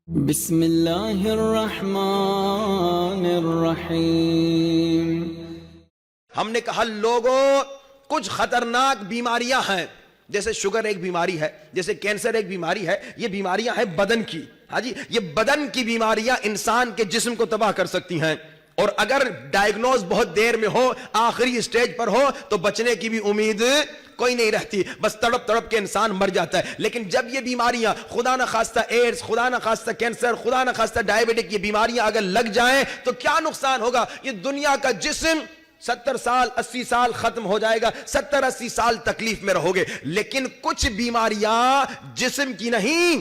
بسم اللہ الرحمن الرحیم۔ ہم نے کہا لوگوں کچھ خطرناک بیماریاں ہیں، جیسے شوگر ایک بیماری ہے، جیسے کینسر ایک بیماری ہے، یہ بیماریاں ہیں بدن کی۔ ہاں جی، یہ بدن کی بیماریاں انسان کے جسم کو تباہ کر سکتی ہیں، اور اگر ڈائیگنوز بہت دیر میں ہو، آخری سٹیج پر ہو، تو بچنے کی بھی امید کوئی نہیں رہتی، بس تڑپ تڑپ کے انسان مر جاتا ہے۔ لیکن جب یہ بیماریاں خدا نہ خواستہ ایڈز، خدا نہ خواستہ کینسر، خدا نہ خواستہ ڈائیبٹک، یہ بیماریاں اگر لگ جائیں تو کیا نقصان ہوگا؟ یہ دنیا کا جسم 70 سال 80 سال ختم ہو جائے گا، 70-80 سال تکلیف میں رہو گے۔ لیکن کچھ بیماریاں جسم کی نہیں،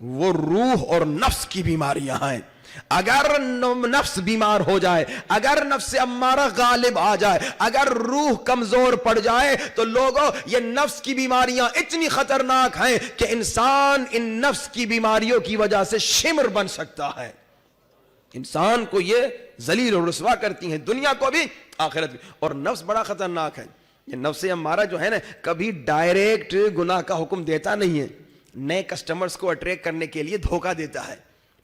وہ روح اور نفس کی بیماریاں ہیں۔ اگر نفس بیمار ہو جائے، اگر نفس امارہ غالب آ جائے، اگر روح کمزور پڑ جائے، تو لوگوں یہ نفس کی بیماریاں اتنی خطرناک ہیں کہ انسان ان نفس کی بیماریوں کی وجہ سے شمر بن سکتا ہے۔ انسان کو یہ ذلیل اور رسوا کرتی ہیں، دنیا کو بھی آخرت بھی۔ اور نفس بڑا خطرناک ہے۔ یہ نفس امارہ جو ہے نا، کبھی ڈائریکٹ گناہ کا حکم دیتا نہیں ہے، نئے کسٹمرز کو اٹریکٹ کرنے کے لیے دھوکہ دیتا ہے۔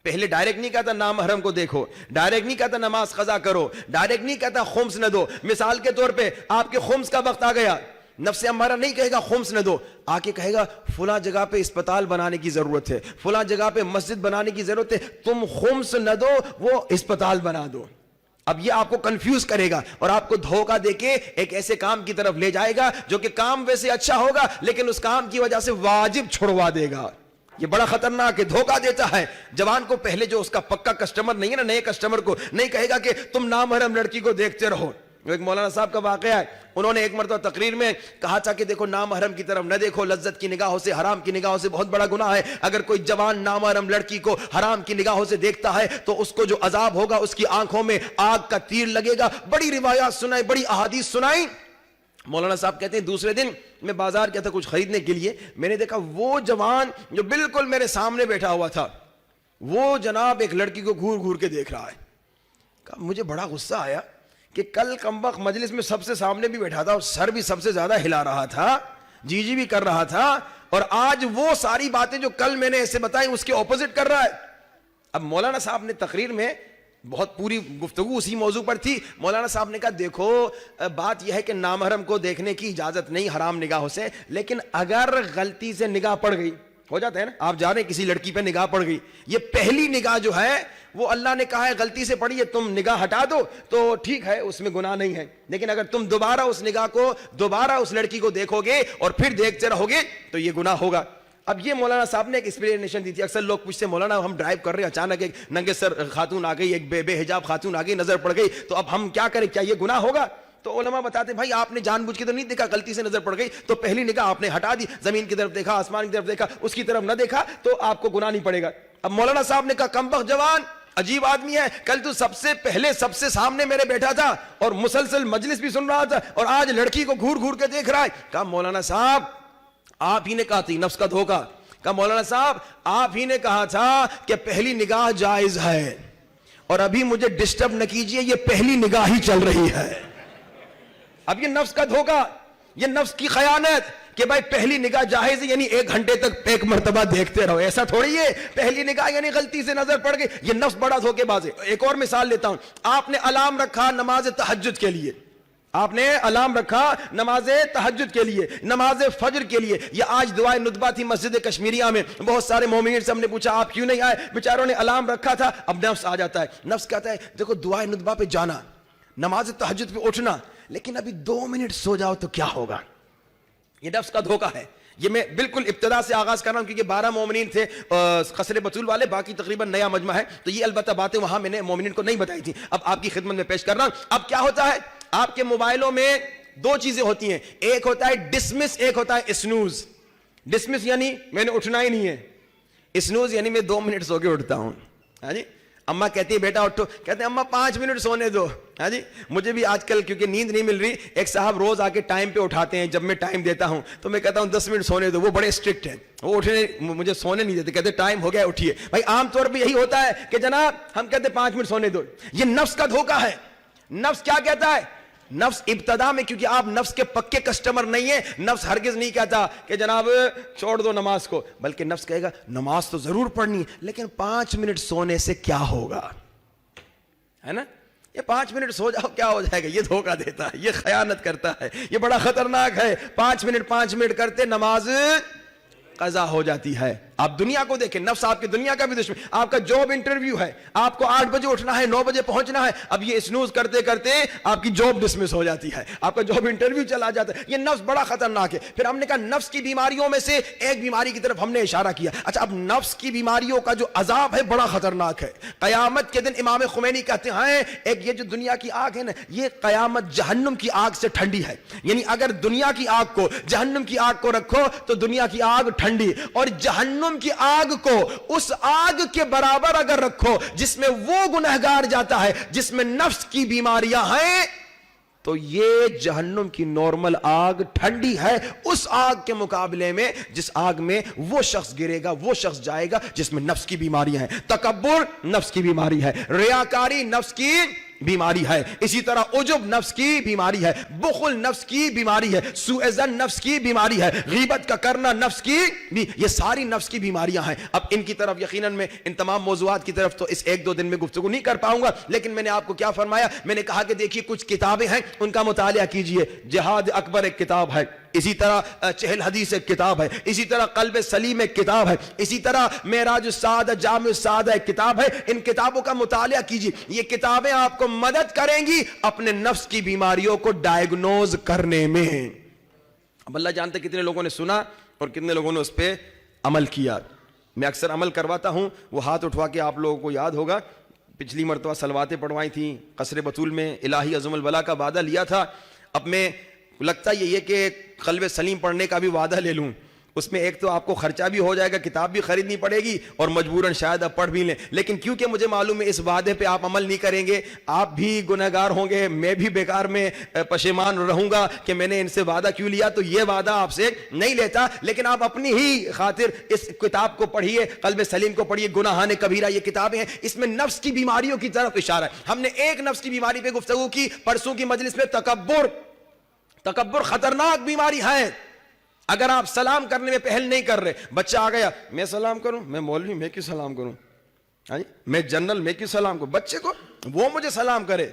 پہلے ڈائریکٹ نہیں کہتا نامحرم کو دیکھو، ڈائریکٹ نہیں کہتا نماز قضا کرو، ڈائریکٹ نہیں کہتا خمس نہ دو۔ مثال کے طور پہ آپ کے خمس کا وقت آ گیا، نفس امارہ نہیں کہے گا خمس نہ دو، آ کے کہے گا فلاں جگہ پہ اسپتال بنانے کی ضرورت ہے، فلاں جگہ پہ مسجد بنانے کی ضرورت ہے، تم خمس نہ دو، وہ اسپتال بنا دو۔ اب یہ آپ کو کنفیوز کرے گا اور آپ کو دھوکہ دے کے ایک ایسے کام کی طرف لے جائے گا جو کہ کام ویسے اچھا ہوگا، لیکن اس کام کی وجہ سے واجب چھڑوا دے گا۔ یہ بڑا خطرناک ہے، دھوکہ دیتا ہے جوان کو۔ پہلے جو اس کا پکا کسٹمر نہیں ہے نا، نئے کسٹمر کو نہیں کہے گا کہ تم نامحرم لڑکی کو دیکھتے رہو۔ ایک مولانا صاحب کا واقعہ ہے، انہوں نے ایک مرتبہ تقریر میں کہا تھا کہ دیکھو نامحرم کی طرف نہ دیکھو، لذت کی نگاہوں سے، حرام کی نگاہوں سے بہت بڑا گناہ ہے۔ اگر کوئی جوان نامحرم لڑکی کو حرام کی نگاہوں سے دیکھتا ہے تو اس کو جو عذاب ہوگا، اس کی آنکھوں میں آگ کا تیر لگے گا۔ بڑی روایات سنائی، بڑی احادیث سنائی۔ مولانا صاحب کہتے ہیں دوسرے دن میں بازار گیا تھا کچھ خریدنے کے لیے، میں نے دیکھا وہ جوان جو بالکل میرے سامنے بیٹھا ہوا تھا، وہ جناب ایک لڑکی کو گھور گھور کے دیکھ رہا ہے۔ مجھے بڑا غصہ آیا کہ کل کمبخت مجلس میں سب سے سامنے بھی بیٹھا تھا اور سر بھی سب سے زیادہ ہلا رہا تھا، جی جی بھی کر رہا تھا، اور آج وہ ساری باتیں جو کل میں نے ایسے بتائی اس کے اپوزٹ کر رہا ہے۔ اب مولانا صاحب نے تقریر میں بہت پوری گفتگو اسی موضوع پر تھی۔ مولانا صاحب نے کہا دیکھو بات یہ ہے کہ نامحرم کو دیکھنے کی اجازت نہیں حرام نگاہوں سے، لیکن اگر غلطی سے نگاہ پڑ گئی، ہو جاتا ہے نا، آپ جا رہے ہیں کسی لڑکی پہ نگاہ پڑ گئی، یہ پہلی نگاہ جو ہے وہ اللہ نے کہا ہے غلطی سے پڑی ہے، تم نگاہ ہٹا دو تو ٹھیک ہے، اس میں گناہ نہیں ہے۔ لیکن اگر تم دوبارہ اس نگاہ کو، دوبارہ اس لڑکی کو دیکھو گے اور پھر دیکھتے رہو گے تو یہ گناہ ہوگا۔ اب یہ مولانا صاحب نے ایک ایکسپلینیشن دی تھی۔ اکثر لوگ پوچھتے ہیں مولانا ہم ڈرائیو کر رہے ہیں، اچانک ایک ننگے سر خاتون آ گئی، ایک بے حجاب خاتون آ گئی، نظر پڑ گئی، تو اب ہم کیا کریں، کیا یہ گناہ ہوگا؟ تو علماء بتاتے ہیں بھائی آپ نے جان بوجھ کے تو نہیں دیکھا، غلطی سے نظر پڑ گئی تو پہلی نگاہ آپ نے ہٹا دی، زمین کی طرف دیکھا، آسمان کی طرف دیکھا، اس کی طرف نہ دیکھا تو آپ کو گناہ نہیں پڑے گا۔ اب مولانا صاحب نے کہا کمبخت جوان، عجیب آدمی ہے، کل تو سب سے پہلے سب سے سامنے میرے بیٹھا تھا اور مسلسل مجلس بھی سن رہا تھا اور آج لڑکی کو گھور گھور کے دیکھ رہا ہے۔ کہا مولانا صاحب آپ ہی نے کہا تھی نفس کا دھوکہ، کہا مولانا صاحب آپ ہی نے کہا تھا کہ پہلی نگاہ جائز ہے، اور ابھی مجھے ڈسٹرب نہ کیجئے، یہ پہلی نگاہ ہی چل رہی ہے۔ اب یہ نفس کا دھوکہ، یہ نفس کی خیانت کہ بھائی پہلی نگاہ جائز ہے یعنی 1 گھنٹے تک ایک مرتبہ دیکھتے رہو، ایسا تھوڑی ہے پہلی نگاہ یعنی غلطی سے نظر پڑ گئی، یہ نفس بڑا دھوکے باز ہے۔ ایک اور مثال لیتا ہوں، آپ نے الارم رکھا نماز تہجد کے لیے، آپ نے الارم رکھا نماز تہجد کے لیے، نماز فجر کے لیے۔ یہ آج دعائے ندبہ تھی مسجد کشمیریہ میں، بہت سارے مومنین سے ہم نے پوچھا آپ کیوں نہیں آئے، بیچاروں نے الارم رکھا تھا۔ اب نفس آ جاتا ہے، نفس کہتا ہے دیکھو دعائے ندبہ پہ جانا، نماز تہجد پہ اٹھنا، لیکن ابھی 2 منٹ سو جاؤ تو کیا ہوگا۔ یہ نفس کا دھوکہ ہے۔ یہ میں بالکل ابتدا سے آغاز کر رہا ہوں کیونکہ 12 مومنین تھے قصر بطول والے، باقی تقریباً نیا مجمع ہے، تو یہ البتہ باتیں وہاں میں نے مومنین کو نہیں بتائی تھی، اب آپ کی خدمت میں پیش کر رہا ہوں۔ اب کیا ہوتا ہے، آپ کے موبائلوں میں 2 چیزیں ہوتی ہیں، ایک ہوتا ہے ڈسمس، ایک ہوتا ہے اسنوز۔ ڈسمس یعنی میں نے اٹھنا ہی نہیں ہے، اسنوز یعنی میں 2 منٹ سو کے اٹھتا ہوں۔ ہاں جی، اماں کہتی ہے بیٹا اٹھو، کہتے ہیں اماں 5 منٹ سونے دو۔ ہاں جی، مجھے بھی آج کل کیونکہ نیند نہیں مل رہی، ایک صاحب روز آ کے ٹائم پہ اٹھاتے ہیں، جب میں ٹائم دیتا ہوں تو میں کہتا ہوں 10 منٹ سونے دو، وہ بڑے اسٹرکٹ ہیں، وہ اٹھنے مجھے سونے نہیں دیتے، کہتے ٹائم ہو گیا اٹھیے۔ بھائی عام طور پہ یہی ہوتا ہے کہ جناب ہم کہتے ہیں 5 منٹ سونے دو، یہ نفس کا دھوکہ ہے۔ نفس کیا کہتا ہے، نفس ابتدا میں، کیونکہ آپ نفس کے پکے کسٹمر نہیں ہیں، نفس ہرگز نہیں کہتا کہ جناب چھوڑ دو نماز کو، بلکہ نفس کہے گا نماز تو ضرور پڑھنی ہے، لیکن 5 منٹ سونے سے کیا ہوگا، ہے نا؟ یہ 5 منٹ سو جاؤ کیا ہو جائے گا؟ یہ دھوکہ دیتا ہے، یہ خیانت کرتا ہے، یہ بڑا خطرناک ہے۔ 5 منٹ کرتے نماز قضا ہو جاتی ہے۔ آپ دنیا کو دیکھیں، نفس آپ کی دنیا کا بھی دشمن۔ آپ کا جاب انٹرویو ہے، آپ کو 8 بجے اٹھنا ہے، 9 بجے پہنچنا ہے، اب یہ اسنوز کرتے کرتے آپ کی جاب ڈسمس ہو جاتی ہے، آپ کا جاب انٹرویو چلا جاتا ہے۔ یہ نفس بڑا خطرناک ہے۔ پھر ہم نے کہا نفس کی بیماریوں میں سے ایک بیماری کی طرف ہم نے اشارہ کیا۔ اچھا، اب نفس کی بیماریوں کا جو عذاب ہے بڑا خطرناک ہے۔ قیامت کے دن امام خمینی کہتے ہیں ایک یہ جو دنیا کی آگ ہے نا، یہ قیامت جہنم کی آگ سے ٹھنڈی ہے۔ یعنی اگر دنیا کی آگ کو جہنم کی آگ کو رکھو تو دنیا کی آگ ٹھنڈی، اور جہنم کی آگ کو اس آگ کے برابر اگر رکھو جس میں وہ گنہگار جاتا ہے، جس میں نفس کی بیماریاں ہیں، تو یہ جہنم کی نارمل آگ ٹھنڈی ہے اس آگ کے مقابلے میں جس آگ میں وہ شخص گرے گا، وہ شخص جائے گا جس میں نفس کی بیماریاں ہیں۔ تکبر نفس کی بیماری ہے، ریاکاری نفس کی بیماری ہے، اسی طرح عجب نفس کی بیماری ہے، بخل نفس کی بیماری ہے، سوء ظن نفس کی بیماری ہے، غیبت کا کرنا نفس کی یہ ساری نفس کی بیماریاں ہیں۔ اب ان کی طرف یقیناً میں ان تمام موضوعات کی طرف تو اس 1-2 دن میں گفتگو نہیں کر پاؤں گا، لیکن میں نے آپ کو کیا فرمایا؟ میں نے کہا کہ دیکھیے کچھ کتابیں ہیں ان کا مطالعہ کیجئے۔ جہاد اکبر ایک کتاب ہے، اسی طرح 40 حدیث ایک کتاب ہے، اسی طرح قلب سلیم ایک کتاب ہے، اسی طرح معراج السعادہ جامع السعادہ ایک کتاب ہے۔ ان کتابوں کا مطالعہ کیجئے، یہ کتابیں آپ کو مدد کریں گی اپنے نفس کی بیماریوں کو ڈائیگنوز کرنے میں۔ اب اللہ جانتا ہے کتنے لوگوں نے سنا اور کتنے لوگوں نے اس پہ عمل کیا۔ میں اکثر عمل کرواتا ہوں، وہ ہاتھ اٹھوا کے آپ لوگوں کو یاد ہوگا پچھلی مرتبہ صلواتیں پڑھوائی تھیں قصر بطول میں، الہی عظم البلا کا وعدہ لیا تھا۔ اب میں لگتا یہ ہے کہ قلب سلیم پڑھنے کا بھی وعدہ لے لوں، اس میں ایک تو آپ کو خرچہ بھی ہو جائے گا، کتاب بھی خریدنی پڑے گی اور مجبوراً شاید آپ پڑھ بھی لیں، لیکن کیونکہ مجھے معلوم ہے اس وعدے پہ آپ عمل نہیں کریں گے، آپ بھی گنہگار ہوں گے، میں بھی بیکار میں پشیمان رہوں گا کہ میں نے ان سے وعدہ کیوں لیا، تو یہ وعدہ آپ سے نہیں لیتا، لیکن آپ اپنی ہی خاطر اس کتاب کو پڑھیے، قلب سلیم کو پڑھیے، گناہان کبیرہ یہ کتابیں ہیں، اس میں نفس کی بیماریوں کی طرف اشارہ ہے۔ ہم نے ایک نفس کی بیماری پہ گفتگو کی پرسوں کی مجلس میں، تکبر خطرناک بیماری ہے۔ اگر آپ سلام کرنے میں پہل نہیں کر رہے، بچہ آ گیا میں سلام کروں، میں مولوی میں کیوں سلام کروں، میں جنرل میں کیوں سلام کروں، بچے کو وہ مجھے سلام کرے۔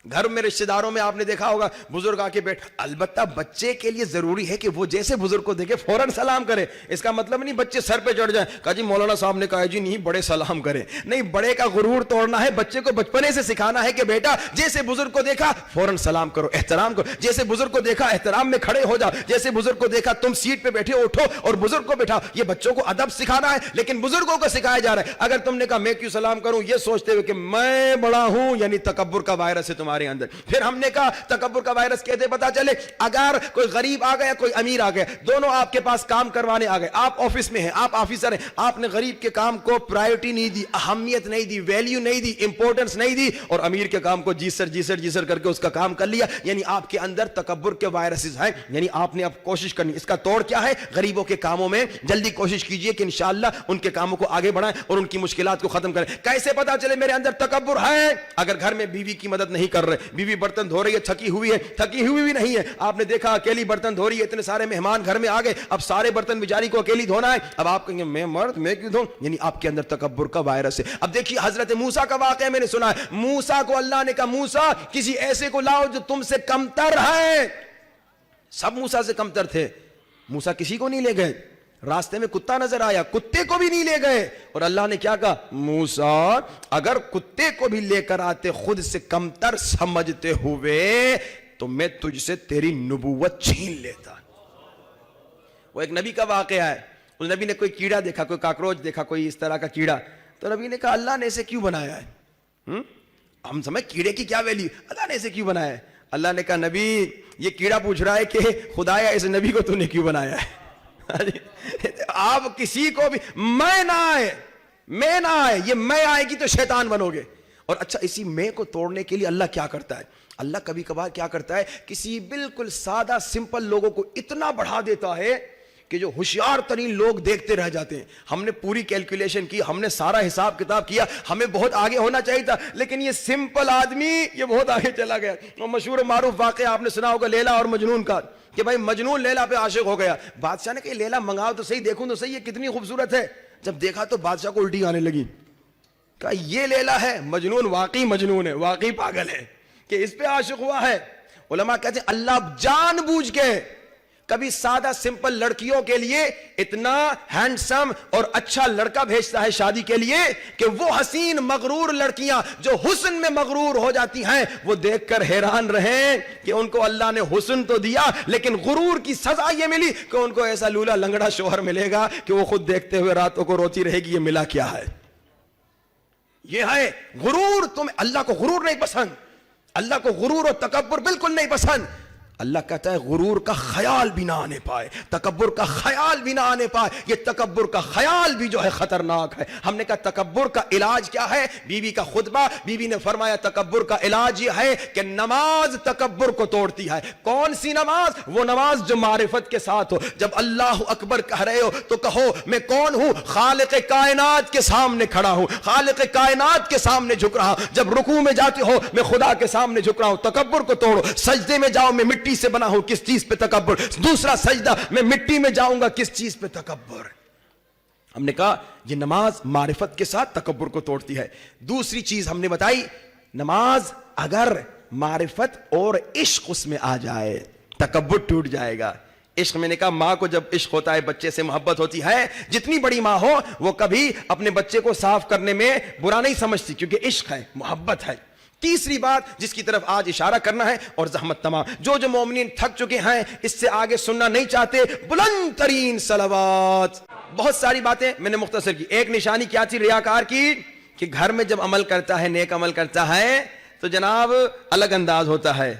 گھر میں رشتہ داروں میں آپ نے دیکھا ہوگا بزرگ آ کے بیٹھ، البتہ بچے کے لیے ضروری ہے کہ وہ جیسے بزرگ کو دیکھے فوراً سلام کرے۔ اس کا مطلب نہیں بچے سر پہ چڑھ جائیں، کہا جی مولانا صاحب نے کہا جی نہیں بڑے سلام کرے، نہیں، بڑے کا غرور توڑنا ہے، بچے کو بچپنے سے سکھانا ہے کہ بیٹا جیسے بزرگ کو دیکھا فوراً سلام کرو، احترام کرو، جیسے بزرگ کو دیکھا احترام میں کھڑے ہو جاؤ، جیسے بزرگ کو دیکھا تم سیٹ پہ بیٹھے اٹھو اور بزرگ کو بٹھاؤ۔ یہ بچوں کو ادب سکھانا ہے، لیکن بزرگوں کو سکھایا جا رہا ہے۔ اگر تم نے کہا میں کیوں سلام کروں یہ سوچتے ہوئے کہ میں بڑا ہوں، یعنی تکبر کا وائرس ہے تمہارے اندر۔ پھر ہم نے کہا تکبر کا وائرس کہتے پتا چلے اگر کوئی غریب آ گیا کوئی امیر آ گیا، دونوں آپ کے پاس کام کروانے آ گئے، آپ آفس میں ہیں، آپ آفیسر ہیں، آپ نے غریب کے کام کو پرائیورٹی نہیں دی، اہمیت نہیں دی، ویلیو نہیں دی، امپورٹنس نہیں دی، اور امیر کے کام کو جی سر کر کے اس کا کام کر لیا، یعنی آپ کے اندر تکبر کے وائرسز ہیں۔ یعنی آپ نے اب کوشش کرنی، اس کا توڑ کیا ہے؟ غریبوں کے کاموں میں جلدی کوشش کیجئے کہ انشاءاللہ ان کے کاموں کو آگے بڑھائیں اور ان کی مشکلات کو ختم کریں۔ کیسے پتا چلے میرے اندر تکبر ہے؟ اگر گھر میں بیوی کی مدد نہیں کر رہے، بیوی برتن دھو رہی ہے، تھکی ہوئی بھی نہیں ہے، آپ نے دیکھا اکیلی برتن دھو رہی ہے، اتنے سارے مہمان گھر میں آ گئے، اب سارے برتن بیچاری کو اکیلی دھونا ہے، اب آپ کہیں گے میں مرد میں کیوں دھوں، یعنی آپ کے اندر تکبر کا وائرس ہے۔ اب دیکھیے حضرت موسیٰ کا واقعہ میں نے سنا ہے، موسیٰ کو اللہ نے کہا موسیٰ کسی ایسے کو لاؤ جو تم سے کمتر ہے، سب موسیٰ سے کمتر تھے، موسیٰ کسی کو نہیں لے گئے، راستے میں کتا نظر آیا کتے کو بھی نہیں لے گئے، اور اللہ نے کیا کہا موسیٰ اگر کتے کو بھی لے کر آتے خود سے کمتر سمجھتے ہوئے تو میں تجھ سے تیری نبوت چھین لیتا۔ وہ ایک نبی کا واقعہ ہے، اس نبی نے کوئی کیڑا دیکھا، کوئی کاکروچ دیکھا، کوئی اس طرح کا کیڑا، تو نبی نے کہا اللہ نے اسے کیوں بنایا ہے؟ ہم سمجھ کیڑے کی کیا ویلیو، اللہ نے اسے کیوں بنایا ہے؟ اللہ نے کہا نبی یہ کیڑا پوچھ رہا ہے کہ خدایا اس نبی کو تو نے کیوں بنایا ہے؟ آپ کسی کو بھی میں نہ آئے، یہ میں آئے گی تو شیطان بنو گے۔ اور اچھا اسی میں کو توڑنے کے لیے اللہ کیا کرتا ہے؟ اللہ کبھی کبھار کیا کرتا ہے، کسی بالکل سادہ سمپل لوگوں کو اتنا بڑھا دیتا ہے کہ جو ہوشیار ترین لوگ دیکھتے رہ جاتے ہیں. ہم نے پوری کیلکولیشن کی, ہم نے سارا حساب کتاب کیا, ہمیں بہت آگے ہونا چاہیے تھا, لیکن یہ سمپل آدمی یہ بہت آگے چلا گیا. وہ مشہور و معروف واقعہ آپ نے سنا ہوگا لیلا اور مجنون کا, کہ بھائی مجنون لیلا پہ عاشق ہو گیا. بادشاہ نے کہا لیلا منگاؤ تو صحیح, دیکھوں تو صحیح یہ کتنی خوبصورت ہے. جب دیکھا تو بادشاہ کو الٹی آنے لگی. کہا یہ لیلا ہے, مجنون واقعی مجنون ہے, واقعی پاگل ہے کہ اس پہ عاشق ہوا ہے. علماء کہتے ہیں اللہ جان بوجھ کے کبھی سادہ سمپل لڑکیوں کے لیے اتنا ہینڈسم اور اچھا لڑکا بھیجتا ہے شادی کے لیے کہ وہ حسین مغرور لڑکیاں جو حسن میں مغرور ہو جاتی ہیں وہ دیکھ کر حیران رہیں کہ ان کو اللہ نے حسن تو دیا لیکن غرور کی سزا یہ ملی کہ ان کو ایسا لولا لنگڑا شوہر ملے گا کہ وہ خود دیکھتے ہوئے راتوں کو روتی رہے گی یہ ملا کیا ہے. یہ ہے غرور. تم اللہ کو غرور نہیں پسند, اللہ کو غرور اور تکبر بالکل نہیں پسند. اللہ کہتا ہے غرور کا خیال بھی نہ آنے پائے, تکبر کا خیال بھی نہ آنے پائے. یہ تکبر کا خیال بھی جو ہے خطرناک ہے. ہم نے کہا تکبر کا علاج کیا ہے, بیوی کا خطبہ, بیوی نے فرمایا تکبر کا علاج یہ ہے کہ نماز تکبر کو توڑتی ہے. کون سی نماز؟ وہ نماز جو معرفت کے ساتھ ہو. جب اللہ اکبر کہہ رہے ہو تو کہو میں کون ہوں, خالق کائنات کے سامنے کھڑا ہوں, خالق کائنات کے سامنے جھک رہا ہوں. جب رکوع میں جاتے ہو میں خدا کے سامنے جھک رہا ہوں, تکبر کو توڑو. سجدے میں جاؤ میں مٹی سے بنا ہوں, کس چیز پہ تکبر. دوسرا سجدہ میں مٹی میں جاؤں گا, کس چیز پہ تکبر. ہم نے کہا یہ نماز معرفت کے ساتھ تکبر کو توڑتی ہے. دوسری چیز ہم نے بتائی, نماز اگر معرفت اور عشق اس میں آ جائے تکبر ٹوٹ جائے گا. عشق میں نے کہا ماں کو جب عشق ہوتا ہے, بچے سے محبت ہوتی ہے, جتنی بڑی ماں ہو وہ کبھی اپنے بچے کو صاف کرنے میں برا نہیں سمجھتی کیونکہ عشق ہے, محبت ہے. تیسری بات جس کی طرف آج اشارہ کرنا ہے, اور زحمت تمام, جو مومنین تھک چکے ہیں اس سے آگے سننا نہیں چاہتے, بلند ترین صلوات. بہت ساری باتیں میں نے مختصر کی. ایک نشانی کیا تھی ریاکار کی, کہ گھر میں جب عمل کرتا ہے, نیک عمل کرتا ہے تو جناب الگ انداز ہوتا ہے.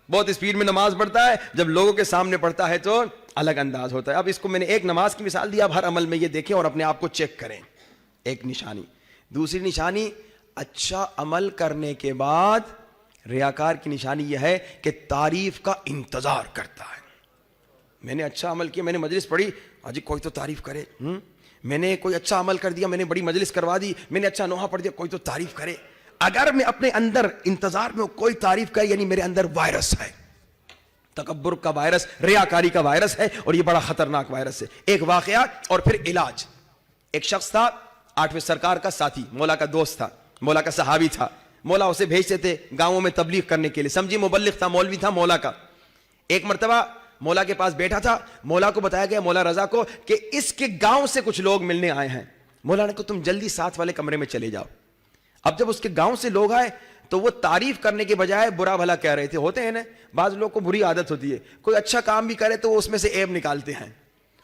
بہت اسپیڈ میں نماز پڑھتا ہے, جب لوگوں کے سامنے پڑھتا ہے تو الگ انداز ہوتا ہے. اب اس کو میں نے ایک نماز کی مثال دی, اب ہر عمل میں یہ دیکھیں اور اپنے آپ کو چیک کریں. ایک نشانی. دوسری نشانی, اچھا عمل کرنے کے بعد ریاکار کی نشانی یہ ہے کہ تعریف کا انتظار کرتا ہے. میں نے اچھا عمل کیا, میں نے مجلس پڑھی, آج کوئی تو تعریف کرے. میں نے کوئی اچھا عمل کر دیا, میں نے بڑی مجلس کروا دی, میں نے اچھا نوحہ پڑھ دیا, کوئی تو تعریف کرے. اگر میں اپنے اندر انتظار میں کوئی تعریف کرے یعنی میرے اندر وائرس ہے, تکبر کا وائرس, ریاکاری کا وائرس ہے, اور یہ بڑا خطرناک وائرس ہے. ایک واقعہ اور پھر علاج. ایک شخص تھا 8ویں سرکار کا ساتھی, مولا کا دوست تھا, مولا کا صحابی تھا. مولا اسے بھیجتے تھے گاؤں میں تبلیغ کرنے کے لیے, سمجھی مبلغ تھا, مولوی تھا مولا کا. ایک مرتبہ مولا کے پاس بیٹھا تھا, مولا کو بتایا گیا, مولا رضا کو, کہ اس کے گاؤں سے کچھ لوگ ملنے آئے ہیں. مولا نے کہا تم جلدی ساتھ والے کمرے میں چلے جاؤ. اب جب اس کے گاؤں سے لوگ آئے تو وہ تعریف کرنے کے بجائے برا بھلا کہہ رہے تھے. ہوتے ہیں نا بعض لوگ کو بری عادت ہوتی ہے, کوئی اچھا کام بھی کرے تو وہ اس میں سے عیب نکالتے ہیں,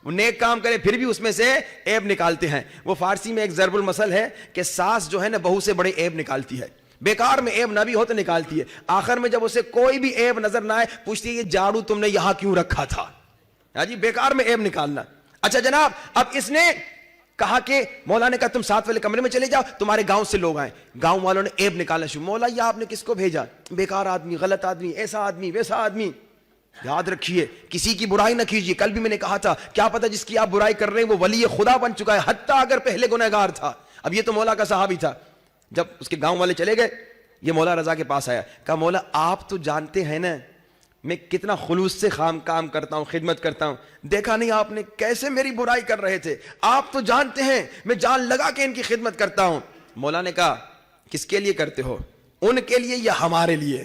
وہ نیک کام کرے پھر بھی اس میں سے عیب نکالتے ہیں. وہ فارسی میں ایک ضرب المثل ہے کہ ساس جو ہے نا بہو سے بڑے عیب نکالتی ہے, بیکار میں عیب نہ بھی ہو تو نکالتی ہے. آخر میں جب اسے کوئی بھی عیب نظر نہ آئے پوچھتی ہے یہ جھاڑو تم نے یہاں کیوں رکھا تھا. ہاں جی, بیکار میں عیب نکالنا. اچھا جناب, اب اس نے کہا کہ مولا نے کہا تم ساتھ والے کمرے میں چلے جاؤ, تمہارے گاؤں سے لوگ آئے. گاؤں والوں نے عیب نکالنا شروع. مولا یہ آپ نے کس کو بھیجا؟ بیکار آدمی, غلط آدمی, ایسا آدمی, ویسا آدمی. یاد رکھیے کسی کی برائی نہ کیجیے. کل بھی میں نے کہا تھا کیا پتہ جس کی آپ برائی کر رہے ہیں وہ ولی خدا بن چکا ہے, حتیٰ اگر پہلے گنہگار تھا. اب یہ تو مولا کا صحابی تھا. جب اس کے گاؤں والے چلے گئے, یہ مولا رضا کے پاس آیا, کہا مولا آپ تو جانتے ہیں نا میں کتنا خلوص سے کام کرتا ہوں, خدمت کرتا ہوں. دیکھا نہیں آپ نے کیسے میری برائی کر رہے تھے, آپ تو جانتے ہیں میں جان لگا کے ان کی خدمت کرتا ہوں. مولا نے کہا کس کے لیے کرتے ہو, ان کے لیے یا ہمارے لیے؟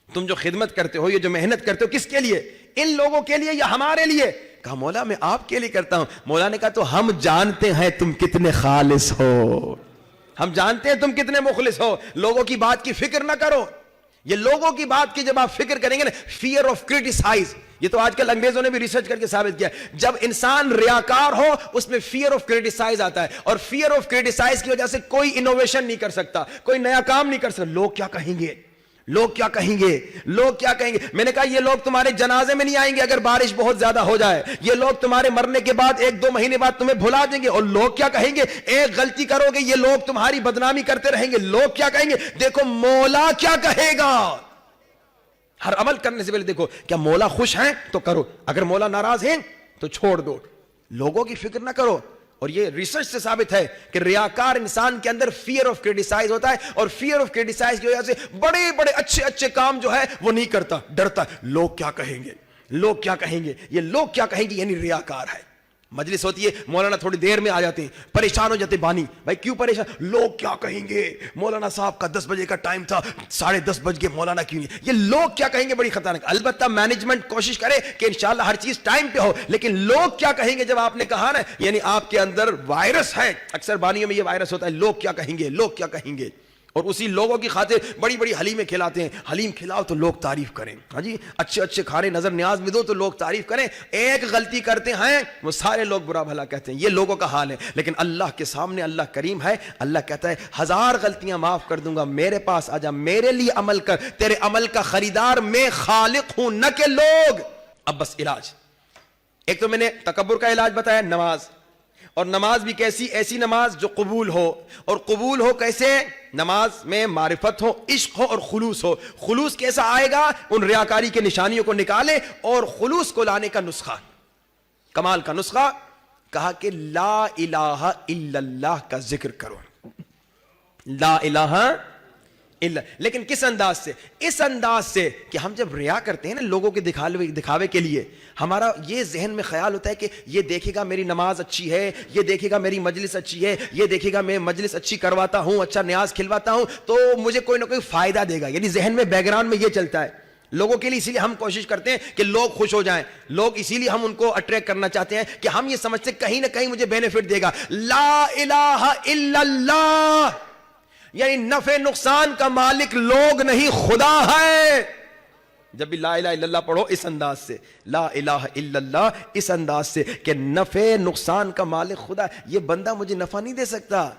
تم جو خدمت کرتے ہو, یہ جو محنت کرتے ہو, کس کے لیے, ان لوگوں کے لیے یا ہمارے لیے؟ کہا مولا میں آپ کے لیے کرتا ہوں. مولا نے کہا تو ہم جانتے ہیں تم کتنے خالص ہو, ہم جانتے ہیں تم کتنے مخلص ہو. لوگوں کی بات کی فکر نہ کرو. یہ لوگوں کی بات کی جب آپ فکر کریں گے نا, فیئر آف کرٹیسائز, یہ تو آج کل انگریزوں نے بھی ریسرچ کر کے ثابت کیا. جب انسان ریاکار ہو اس میں فیئر آف کرٹیسائز آتا ہے, اور فیئر آف کرٹیسائز کی وجہ سے کوئی انوویشن نہیں کر سکتا, کوئی نیا کام نہیں کر سکتا. لوگ کیا کہیں گے, لوگ کیا کہیں گے, لوگ کیا کہیں گے. میں نے کہا یہ لوگ تمہارے جنازے میں نہیں آئیں گے اگر بارش بہت زیادہ ہو جائے. یہ لوگ تمہارے مرنے کے بعد 1-2 مہینے بعد تمہیں بھلا دیں گے, اور لوگ کیا کہیں گے. ایک غلطی کرو گے یہ لوگ تمہاری بدنامی کرتے رہیں گے, لوگ کیا کہیں گے. دیکھو مولا کیا کہے گا. ہر عمل کرنے سے پہلے دیکھو کیا مولا خوش ہیں تو کرو, اگر مولا ناراض ہیں تو چھوڑ دو, لوگوں کی فکر نہ کرو. اور یہ ریسرچ سے ثابت ہے کہ ریاکار انسان کے اندر فیئر آف کرٹیسائز ہوتا ہے, اور فیئر آف کرٹیسائز کی وجہ سے بڑے بڑے اچھے اچھے کام جو ہے وہ نہیں کرتا, ڈرتا ہے لوگ کیا کہیں گے, لوگ کیا کہیں گے, یہ لوگ کیا کہیں گے یعنی ریاکار ہے. مجلس ہوتی ہے, مولانا تھوڑی دیر میں آ جاتے ہیں, پریشان ہو جاتے, بانی بھائی کیوں پریشان, لوگ کیا کہیں گے, مولانا صاحب کا 10 بجے کا ٹائم تھا, 10:30 بج گئے, مولانا کیوں نہیں, یہ لوگ کیا کہیں گے بڑی خطرناک. البتہ مینجمنٹ کوشش کرے کہ انشاءاللہ ہر چیز ٹائم پہ ہو, لیکن لوگ کیا کہیں گے جب آپ نے کہا نا, یعنی آپ کے اندر وائرس ہے. اکثر بانیوں میں یہ وائرس ہوتا ہے, لوگ کیا کہیں گے, لوگ کیا کہیں گے, اور اسی لوگوں کی خاطر بڑی بڑی حلیمیں کھلاتے ہیں. حلیم کھلاؤ تو لوگ تعریف کریں, ہاں جی, اچھے اچھے کھانے نظر نیاز میں دو تو لوگ تعریف کریں. ایک غلطی کرتے ہیں وہ سارے لوگ برا بھلا کہتے ہیں. یہ لوگوں کا حال ہے, لیکن اللہ کے سامنے اللہ کریم ہے. اللہ کہتا ہے 1000 غلطیاں معاف کر دوں گا, میرے پاس آ جا, میرے لیے عمل کر, تیرے عمل کا خریدار میں خالق ہوں نہ کہ لوگ. اب بس علاج, ایک تو میں نے تکبر کا علاج بتایا, نماز, اور نماز بھی کیسی, ایسی نماز جو قبول ہو, اور قبول ہو کیسے, نماز میں معرفت ہو, عشق ہو اور خلوص ہو. خلوص کیسا آئے گا, ان ریاکاری کے نشانیوں کو نکالے اور خلوص کو لانے کا نسخہ, کمال کا نسخہ, کہا کہ لا الہ الا اللہ کا ذکر کرو. لا الہ الا, لیکن کس انداز سے, اس انداز سے کہ ہم جب ریا کرتے ہیں نا لوگوں کے دکھاوے کے لیے, ہمارا یہ ذہن میں خیال ہوتا ہے کہ یہ دیکھے گا میری نماز اچھی ہے, یہ دیکھے گا میری مجلس اچھی ہے, یہ دیکھے گا میں مجلس اچھی کرواتا ہوں, اچھا نیاز کھلواتا ہوں, تو مجھے کوئی نہ کوئی فائدہ دے گا. یعنی ذہن میں بیک گراؤنڈ میں یہ چلتا ہے لوگوں کے لیے. اسی لیے ہم کوشش کرتے ہیں کہ لوگ خوش ہو جائیں, لوگ اسی لیے ہم ان کو اٹریکٹ کرنا چاہتے ہیں کہ ہم یہ سمجھتے ہیں کہیں نہ کہیں مجھے بینیفٹ دے گا. لا الہ الا اللہ, یعنی نفع نقصان کا مالک لوگ نہیں خدا ہے. جب بھی لا الہ الا اللہ پڑھو اس انداز سے, لا الہ الا اللہ اس انداز سے کہ نفع نقصان کا مالک خدا ہے. یہ بندہ مجھے نفع نہیں دے سکتا,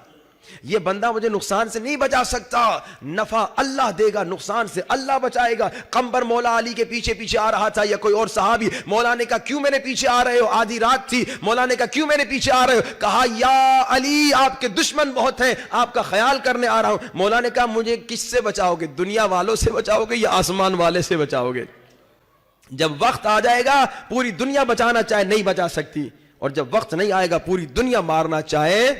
یہ بندہ مجھے نقصان سے نہیں بچا سکتا, نفع اللہ دے گا, نقصان سے اللہ بچائے گا. قمبر مولا علی کے پیچھے پیچھے آ رہا تھا یا کوئی اور صحابی, مولا نے کہا کیوں میرے پیچھے آ رہے ہو, آدھی رات تھی, مولا نے کہا کیوں میرے پیچھے آ رہے ہو, کہا یا علی آپ کے دشمن بہت ہیں, آپ کا خیال کرنے آ رہا ہوں. مولا نے کہا مجھے کس سے بچاؤ گے, دنیا والوں سے بچاؤ گے یا آسمان والے سے بچاؤ گے. جب وقت آ جائے گا پوری دنیا بچانا چاہے نہیں بچا سکتی, اور جب وقت نہیں آئے گا پوری دنیا مارنا چاہے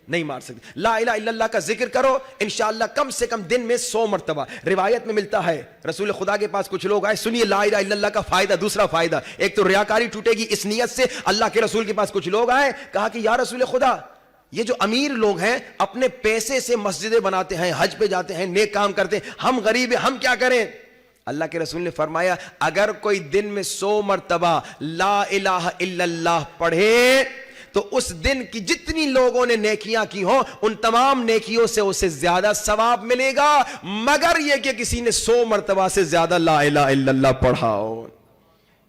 نہیں مار سکتی. لا الہ الا اللہ کا ذکر کرو, انشاءاللہ کم سے کم دن میں 100 مرتبہ. روایت میں ملتا ہے رسول خدا کے پاس کچھ لوگ آئے, سنیے لا الہ الا اللہ کا فائدہ, دوسرا فائدہ, ایک تو ریاکاری ٹوٹے گی اس نیت سے. اللہ کے رسول کے پاس کچھ لوگ آئے, کہا کہ یا رسول خدا, یہ جو امیر لوگ ہیں اپنے پیسے سے مسجدیں بناتے ہیں, حج پہ جاتے ہیں, نیک کام کرتے ہیں, ہم غریب ہیں, ہم کیا کریں. اللہ کے رسول نے فرمایا اگر کوئی دن میں 100 مرتبہ لا الہ الا اللہ پڑھے تو اس دن کی جتنی لوگوں نے نیکیاں کی ہوں ان تمام نیکیوں سے اسے زیادہ ثواب ملے گا, مگر یہ کہ کسی نے 100 مرتبہ سے زیادہ لا الہ الا اللہ پڑھا ہو.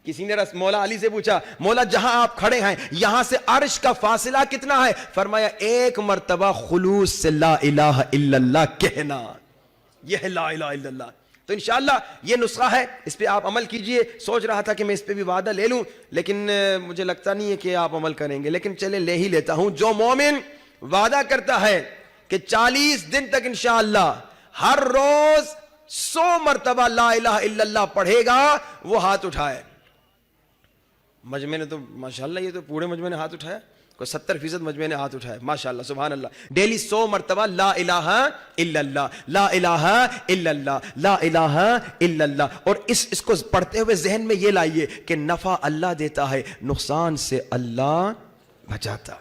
کسی نے مولا علی سے پوچھا, مولا جہاں آپ کھڑے ہیں یہاں سے عرش کا فاصلہ کتنا ہے, فرمایا 1 مرتبہ خلوص سے لا الہ الا اللہ کہنا, یہ ہے لا الہ الا اللہ. تو انشاءاللہ یہ نسخہ ہے, اس پہ آپ عمل کیجئے. سوچ رہا تھا کہ میں اس پہ بھی وعدہ لے لوں, لیکن مجھے لگتا نہیں ہے کہ آپ عمل کریں گے, لیکن چلے لے ہی لیتا ہوں. جو مومن وعدہ کرتا ہے کہ 40 دن تک انشاءاللہ ہر روز 100 مرتبہ لا الہ الا اللہ پڑھے گا, وہ ہاتھ اٹھائے. مجمع نے تو ماشاءاللہ, یہ تو پورے مجمع نے ہاتھ اٹھایا, کوئی 70% مجمع نے ہاتھ اٹھایا, ماشاءاللہ سبحان اللہ. ڈیلی 100 مرتبہ لا الہ الا اللہ, لا الہ الا اللہ, لا الہ الا اللہ. اور اس کو پڑھتے ہوئے ذہن میں یہ لائیے کہ نفع اللہ دیتا ہے, نقصان سے اللہ بچاتا.